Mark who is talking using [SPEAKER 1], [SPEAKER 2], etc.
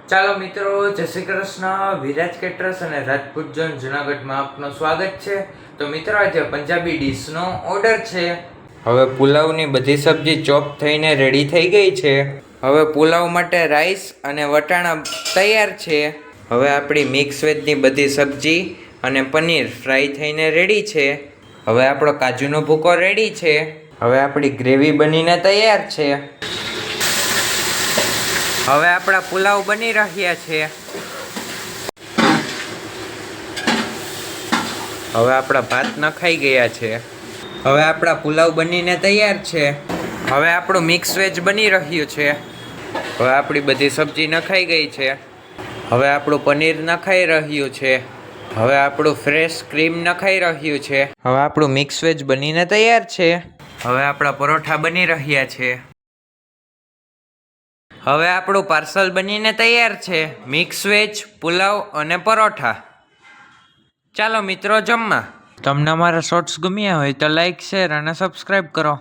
[SPEAKER 1] ચાલો મિત્રો, જય શ્રી કૃષ્ણ. વિરાજ કેટરર્સ અને રાજપૂત ઝોન જુનાગઢમાં આપનું સ્વાગત છે. તો મિત્રો, આજે પંજાબી ડીશનો ઓર્ડર છે. હવે પુલાવની બધી સબ્જી ચોપ થઈને રેડી થઈ ગઈ છે. હવે પુલાવ માટે રાઈસ અને વટાણા તૈયાર છે. હવે આપણી મિક્સ વેજની બધી સબ્જી અને પનીર ફ્રાય થઈને રેડી છે. હવે આપણો કાજુનો ભૂકો રેડી છે. હવે આપણી ગ્રેવી બનીને તૈયાર છે. હવે આપણા પુલાવ બની રહ્યા છે. હવે આપણા ભાત નખાઈ ગયા છે. હવે આપણા પુલાવ બનીને તૈયાર છે. હવે આપણું મિક્સ વેજ બની રહ્યું છે. હવે આપણી બધી સબ્જી નખાઈ ગઈ છે. હવે આપણું પનીર નખાઈ રહ્યું છે. હવે આપણું ફ્રેશ ક્રીમ નખાઈ રહ્યું છે. હવે આપણું મિક્સ વેજ બનીને તૈયાર છે. હવે આપણા પરોઠા બની રહ્યા છે. હવે આપણું પાર્સલ બનીને તૈયાર છે. મિક્સ વેજ, પુલાવ અને પરોઠા. ચાલો મિત્રો, જમવા. તમને અમારા શોર્ટ્સ ગમ્યા હોય તો લાઈક, શેર અને સબસ્ક્રાઈબ કરો.